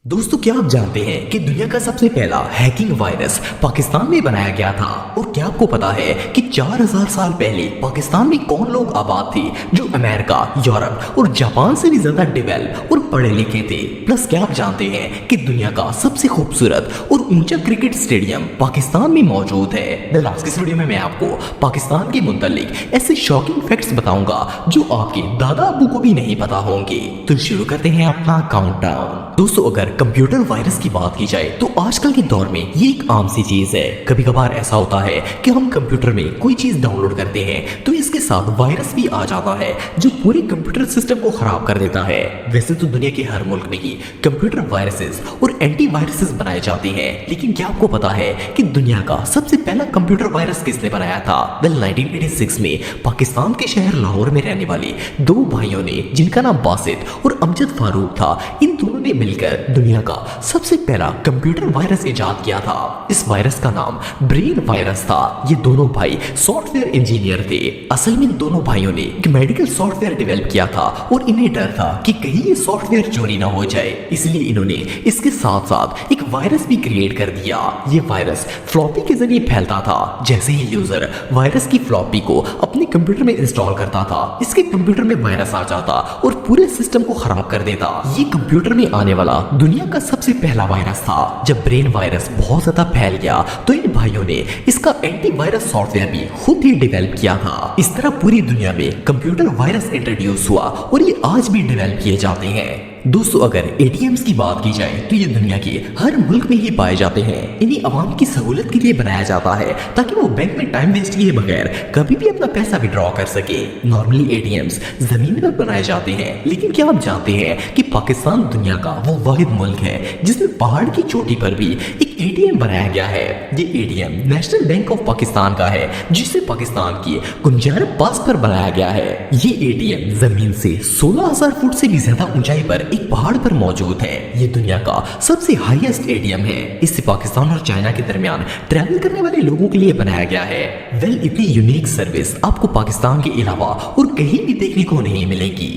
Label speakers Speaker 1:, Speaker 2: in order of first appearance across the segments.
Speaker 1: दोस्तों क्या आप जानते हैं कि दुनिया का सबसे पहला हैकिंग वायरस पाकिस्तान में बनाया गया था। और क्या आपको पता है कि 4000 साल पहले पाकिस्तान में कौन लोग आबाद थे जो अमेरिका, यूरोप और जापान से भी ज्यादा डेवलप और पढ़े लिखे थे। प्लस क्या आप जानते हैं कि दुनिया का सबसे खूबसूरत और ऊंचा क्रिकेट स्टेडियम पाकिस्तान में मौजूद है। आज की इस वीडियो में मैं आपको पाकिस्तान के मुतालिक ऐसे शॉकिंग फैक्ट्स बताऊंगा जो आपके दादा अबू को भी नहीं पता होंगे। तो शुरू करते हैं अपना काउंटडाउन। दोस्तों अगर कंप्यूटर वायरस की बात की जाए तो आजकल के दौर में ये एक आम सी चीज है। कभी कभार ऐसा होता है कि हम कंप्यूटर में कोई चीज डाउनलोड करते हैं तो इसके साथ वायरस भी आ जाता है जो पूरे कंप्यूटर सिस्टम को खराब कर देता है। वैसे तो दुनिया के हर मुल्क में ही कंप्यूटर वायरसेस और एंटी वायरसेस बनाए जाते हैं, लेकिन क्या आपको पता है कि दुनिया का सबसे पहला कंप्यूटर वायरस किसने बनाया था? 1986 में पाकिस्तान के शहर लाहौर में रहने वाले दो भाइयों ने, जिनका नाम बासित और अमजद फारूक था, इन दोनों ने मिलकर दुनिया का सबसे पहला कंप्यूटर वायरस इजाद किया था। इस वायरस का नाम ब्रेन वायरस था। ये दोनों भाई सॉफ्टवेयर इंजीनियर थे। असल में इन दोनों भाइयों ने एक मेडिकल सॉफ्टवेयर डेवलप किया था और इन्हें डर था कि कहीं ये सॉफ्टवेयर चोरी ना हो जाए, इसलिए इन्होंने इसके साथ साथ एक वायरस भी क्रिएट कर दिया। ये वायरस फ्लॉपी के जरिए फैलता था। जैसे ही यूजर वायरस की फ्लॉपी को अपने कंप्यूटर में इंस्टॉल करता था, इसके कंप्यूटर में वायरस आ जाता और पूरे सिस्टम को खराब कर देता। ये कंप्यूटर में आने वाला दुनिया का सबसे पहला वायरस था। जब ब्रेन वायरस बहुत ज्यादा फैल गया तो इन भाइयों ने इसका एंटी वायरस सॉफ्टवेयर भी खुद ही डेवलप किया था। इस तरह पूरी दुनिया में कंप्यूटर वायरस इंट्रोड्यूस हुआ और ये आज भी डेवलप किए जाते हैं। दोस्तों अगर एटीएम्स की बात की जाए तो ये दुनिया के हर मुल्क में ही पाए जाते हैं। इन्हें आवाम की सहूलत के लिए बनाया जाता है ताकि वो बैंक में टाइम वेस्ट किए बगैर कभी भी अपना पैसा विड्रॉ कर सके। नॉर्मली एटीएम्स जमीन पर बनाए जाते हैं, लेकिन क्या आप जानते हैं कि पाकिस्तान दुनिया का वो वाहिद मुल्क है जिसमें पहाड़ की चोटी पर भी एक एटीएम बनाया गया है। ये ATM national bank of Pakistan का है, जिसे पाकिस्तान की कुंजारब पास पर बनाया गया है। ये एटीएम जमीन से 16,000 फुट से भी ज्यादा ऊंचाई पर एक पहाड़ पर मौजूद है। ये दुनिया का सबसे हाईएस्ट एटीएम है। इसे पाकिस्तान और चाइना के दरमियान ट्रैवल करने वाले लोगों के लिए बनाया गया है। इतनी यूनिक सर्विस आपको पाकिस्तान के अलावा और कहीं भी देखने को नहीं मिलेगी।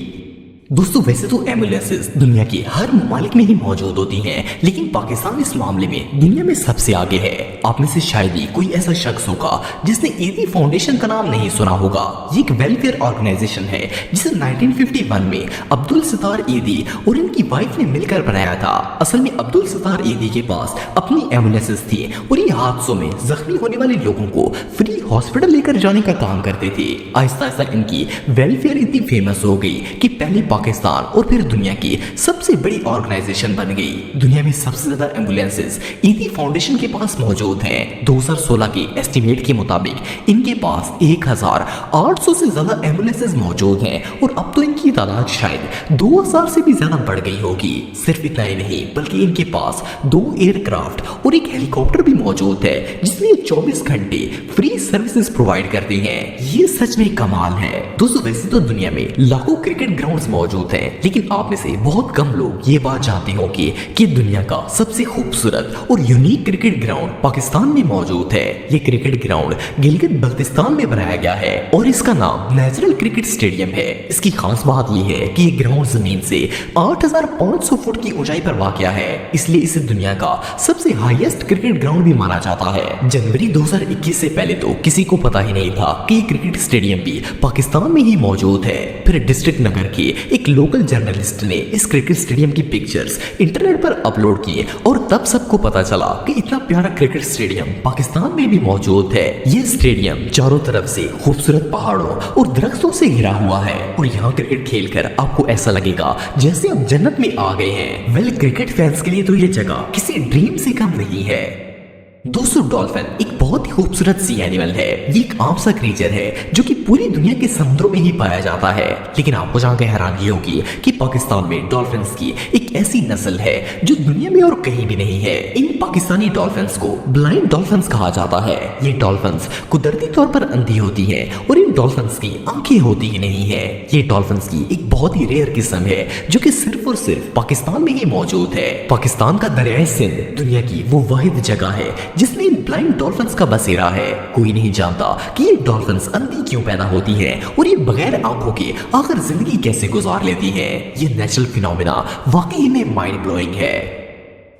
Speaker 1: दोस्तों वैसे तो एम्बुलेंसेस दुनिया के हर ममालिक में ही मौजूद होती हैं, लेकिन पाकिस्तान इस मामले में दुनिया में सबसे आगे है। आप में से शायद ही कोई ऐसा शख्स होगा जिसने ईदी फाउंडेशन का नाम नहीं सुना होगा। ये एक वेलफेयर ऑर्गेनाइजेशन है जिसे 1951 में अब्दुल सत्तार ईदी और इनकी वाइफ ने मिलकर बनाया था। असल में अब्दुल सत्तार ईदी के पास अपनी एम्बुलेंसेस थी और ये हादसों में जख्मी होने वाले लोगों को फ्री हॉस्पिटल लेकर जाने का काम करते थे। आहिस्ता आहिस्ता इनकी वेलफेयर इतनी फेमस हो गई कि पहले पाकिस्तान और फिर दुनिया की सबसे बड़ी ऑर्गेनाइजेशन बन गई। दुनिया में सबसे ज्यादा एम्बुलेंसेस ईदी फाउंडेशन के पास मौजूद हैं। 2016 के एस्टिमेट के मुताबिक इनके पास 1800 से ज्यादा एम्बुलेंसेस मौजूद हैं और अब तो इनकी तादाद शायद 2000 से भी ज्यादा बढ़ गई होगी। सिर्फ इतना ही नहीं बल्कि इनके पास 2 एयरक्राफ्ट और एक हेलीकॉप्टर भी मौजूद है जिसमें 24 घंटे फ्री सर्विसेज प्रोवाइड करते हैं। ये सच में कमाल है। दोस्तों वैसे तो दुनिया में लाखों क्रिकेट ग्राउंड्स मौजूद है, लेकिन आप में से बहुत कम लोग ये बात जानते होंगे कि दुनिया का सबसे खूबसूरत और यूनिक क्रिकेट ग्राउंड पाकिस्तान में मौजूद है। ये क्रिकेट ग्राउंड गिलगित बल्तिस्तान में बनाया गया है और इसका नाम नेशनल क्रिकेट स्टेडियम है। इसकी खास बात यह है कि ये ग्राउंड जमीन से 8500 फुट की ऊंचाई पर वाक़या है, इसलिए इसे दुनिया का सबसे हाईएस्ट क्रिकेट ग्राउंड भी माना जाता है। जनवरी 2021 से पहले तो किसी को पता ही नहीं था कि क्रिकेट स्टेडियम भी पाकिस्तान में ही मौजूद है। फिर डिस्ट्रिक्ट नगर के एक लोकल जर्नलिस्ट ने इस क्रिकेट स्टेडियम की पिक्चर्स इंटरनेट पर अपलोड किए और तब सबको पता चला कि इतना प्यारा क्रिकेट स्टेडियम पाकिस्तान में भी मौजूद है। ये स्टेडियम चारों तरफ से खूबसूरत पहाड़ों और दरख्तों से घिरा हुआ है और यहाँ क्रिकेट खेलकर आपको ऐसा लगेगा जैसे आप जन्नत में आ गए हैं। क्रिकेट फैंस के लिए तो ये जगह किसी ड्रीम से कम नहीं है। दोस्तों डॉल्फिन एक बहुत ही खूबसूरत सी एनिमल है। ये एक आम सा क्रीचर है जो कि पूरी दुनिया के समुद्रों में ही पाया जाता है, लेकिन आपको जानकर हैरानी होगी कि पाकिस्तान में डॉल्फिन्स की एक ऐसी नस्ल है जो दुनिया में और कहीं भी नहीं है। इन पाकिस्तानी डॉल्फिन्स को ब्लाइंड डॉल्फिन्स कहा जाता है। ये डॉल्फिन्स कुदरती तौर पर अंधी होती हैं और इन डॉल्फिन्स की आंखें होती ही नहीं है। ये डॉल्फिन्स की एक बहुत ही रेयर किस्म है जो कि सिर्फ और सिर्फ पाकिस्तान में ही मौजूद है। पाकिस्तान का दरियाए सिंध दुनिया की वो वाहिद जगह है जिसमें इन ब्लाइंड डॉल्फिन्स का बसेरा है। कोई नहीं जानता कि ये डॉल्फिन्स अंधी क्यों पैदा होती हैं और ये बगैर आंखों के आखिर जिंदगी कैसे गुजार लेती हैं। ये नेचुरल फिनोमेना वाकई में माइंड ब्लोइंग है।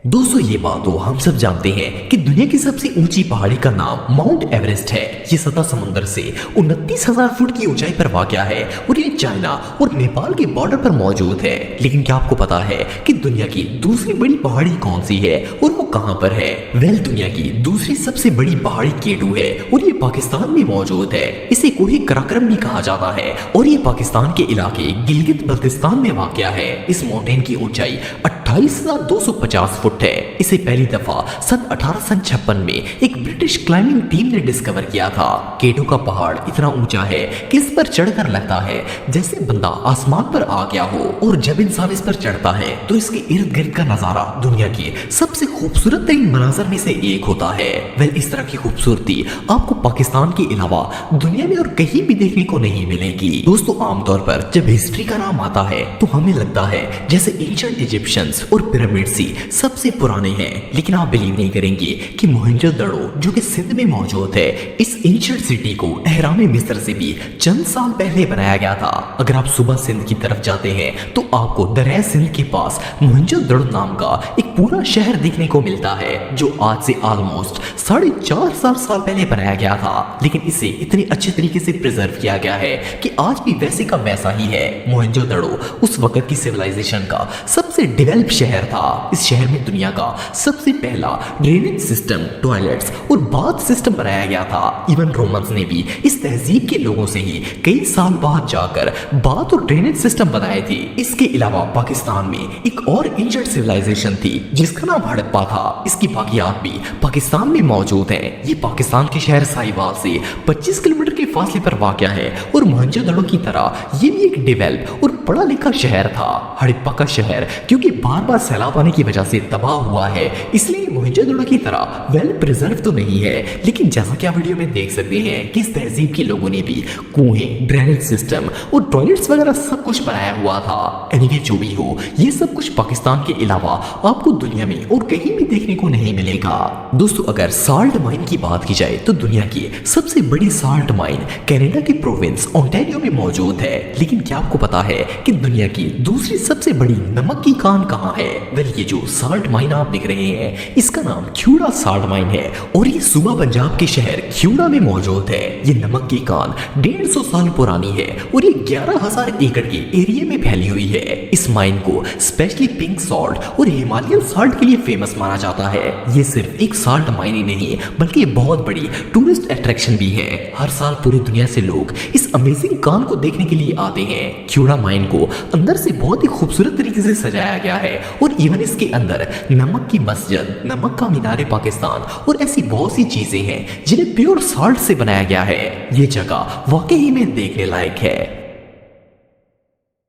Speaker 1: दोस्तों ये बात तो हम सब जानते हैं कि दुनिया की सबसे ऊंची पहाड़ी का नाम माउंट एवरेस्ट है। ये सतह समुद्र से 29,000 फुट की ऊंचाई पर वाक़या है और ये चाइना और नेपाल के बॉर्डर पर मौजूद है। लेकिन क्या आपको पता है कि दुनिया की दूसरी बड़ी पहाड़ी कौन सी है और वो कहां पर है? वेल, दुनिया की दूसरी सबसे बड़ी पहाड़ी केटू है और ये पाकिस्तान में मौजूद है। इसे कोहे कराक्रम भी कहा जाता है और ये पाकिस्तान के इलाके गिलगित बल्तिस्तान में वाक़या है। इस माउंटेन की ऊंचाई 28,250 फुट है। इसे पहली दफा सन 1856 में एक ब्रिटिश क्लाइंबिंग टीम ने डिस्कवर किया था। केटू का पहाड़ इतना ऊंचा है कि इस पर चढ़कर लगता है जैसे बंदा आसमान पर आ गया हो, और जब इंसान इस पर चढ़ता है तो इसके इर्द गिर्द का नजारा दुनिया की सबसे खूबसूरत तरीन मनाजर में से एक होता है। वेल, इस तरह की खूबसूरती आपको पाकिस्तान के अलावा दुनिया में और कहीं भी देखने को नहीं मिलेगी। दोस्तों, आमतौर पर जब हिस्ट्री का नाम आता है तो हमें लगता है जैसे एंशिएंट इजिप्शियंस और पिरामिड्स ही सबसे पुराने हैं। लेकिन आप बिलीव नहीं करेंगे कि मोहनजोदड़ो जो कि सिंध में मौजूद है, इस एंशिएंट सिटी को अहराम मिस्र से भी चंद साल पहले बनाया गया था। अगर आप सुबह सिंध की तरफ जाते हैं तो आपको दरिया सिंध के पास मोहनजोदड़ो नाम का एक पूरा शहर देखने को मिलता है, जो आज से ऑलमोस्ट 450 साल पहले बनाया गया था। लेकिन इसे इतने अच्छे तरीके से प्रिजर्व किया गया है कि आज भी वैसे का वैसा ही है। मोहनजोदड़ो उस वक्त की सिविलाइजेशन का सबसे डेवलप शहर था। इस शहर में दुनिया का सबसे पहला ड्रेनेज सिस्टम, टॉयलेट्स और बाथ सिस्टम बनाया गया था। इवन रोमन्स ने भी इस तहजीब के लोगों से ही कई साल बाद जाकर बाथ और ड्रेनेज सिस्टम बनाए थे। इसके अलावा पाकिस्तान में एक और एंशिएंट सिविलाइजेशन थी जिसका नाम हड़प्पा था। इसकी बाकियात भी पाकिस्तान में मौजूद हैं। ये पाकिस्तान के शहर साहिवाल से 25 किलोमीटर के फासले पर वाक़या है और मोहनजोदड़ो की तरह ये भी एक डेवलप और पढ़ा लिखा शहर था। हड़प्पा का शहर क्योंकि बार बार सैलाब आने की वजह से तबाह हुआ है, इसलिए मोहनजोदड़ो की तरह वेल प्रिजर्व तो नहीं है। लेकिन जैसा कि आप वीडियो में देख सकते हैं कि इस तहजीब के लोगों ने भी कुएं, ड्रेनेज सिस्टम और टॉयलेट्स वगैरह सब कुछ बनाया हुआ था। एनीवे, जो भी हो, ये सब कुछ पाकिस्तान के अलावा आपको दुनिया में और कहीं भी देखने को नहीं मिलेगा। दोस्तों, अगर साल्ट माइन की बात की जाए तो दुनिया की सबसे बड़ी साल्ट माइन कनाडा के प्रोविंस ओंटारियो में मौजूद है। लेकिन क्या आपको पता है कि दुनिया की दूसरी सबसे बड़ी नमक की कान कहाँ है? वेल, ये जो साल्ट माइन आप देख रहे हैं इसका नाम ख्यूड़ा साल्ट माइन है और ये सूबा पंजाब के शहर ख्यूड़ा में मौजूद है। ये नमक की कान 150 साल पुरानी है और ये 11,000 एकड़ के एरिया में फैली हुई है। इस माइन को स्पेशली पिंक सॉल्ट और हिमालयन सॉल्ट के लिए फेमस माना जाता है। ये सिर्फ एक सॉल्ट माइन ही नहीं बल्कि बहुत बड़ी टूरिस्ट अट्रैक्शन भी है। हर साल पूरी दुनिया से लोग इस अमेजिंग कान को देखने के लिए आते हैं। ख्यूड़ा माइन को अंदर से बहुत ही खूबसूरत तरीके से सजाया गया है और इवन इसके अंदर नमक की मस्जिद, नमक का मीनार पाकिस्तान और ऐसी बहुत सी चीजें हैं जिन्हें प्योर सॉल्ट से बनाया गया है। ये जगह वाकई में देखने लायक है।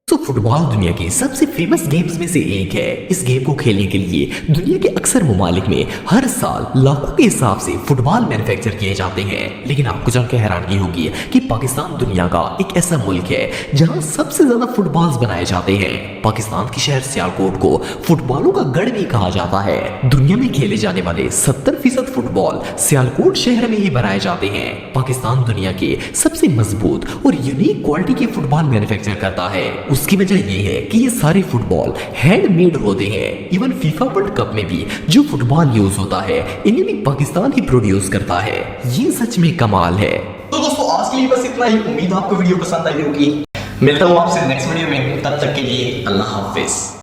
Speaker 1: तो फुटबॉल दुनिया की सबसे फेमस गेम्स में से एक है। इस गेम को खेलने के लिए दुनिया के अक्सर ममालिक में हर साल लाखों के हिसाब से फुटबॉल मैन्युफैक्चर किए जाते हैं। लेकिन आपको जानकर हैरानी होगी कि पाकिस्तान दुनिया का एक ऐसा मुल्क है जहां सबसे ज्यादा फुटबॉल्स बनाए जाते हैं। पाकिस्तान के शहर सियालकोट को फुटबॉलों का गढ़ भी कहा जाता है। दुनिया में खेले जाने वाले 70% फुटबॉल सियालकोट शहर में ही बनाए जाते हैं। पाकिस्तान दुनिया के सबसे मजबूत और यूनिक क्वालिटी के फुटबॉल मैन्युफैक्चर करता है। उसकी वजह ये है कि ये सारे फुटबॉल हैंडमेड होते हैं। इवन फीफा वर्ल्ड कप में भी जो फुटबॉल यूज होता है इन्हें भी पाकिस्तान ही प्रोड्यूस करता है। ये सच में कमाल है।
Speaker 2: तो दोस्तों, आज के लिए बस इतना ही। उम्मीद आपको वीडियो पसंद आई होगी। मिलता हूँ आपसे नेक्स्ट वीडियो में, तब तक के लिए अल्लाह हाफिज।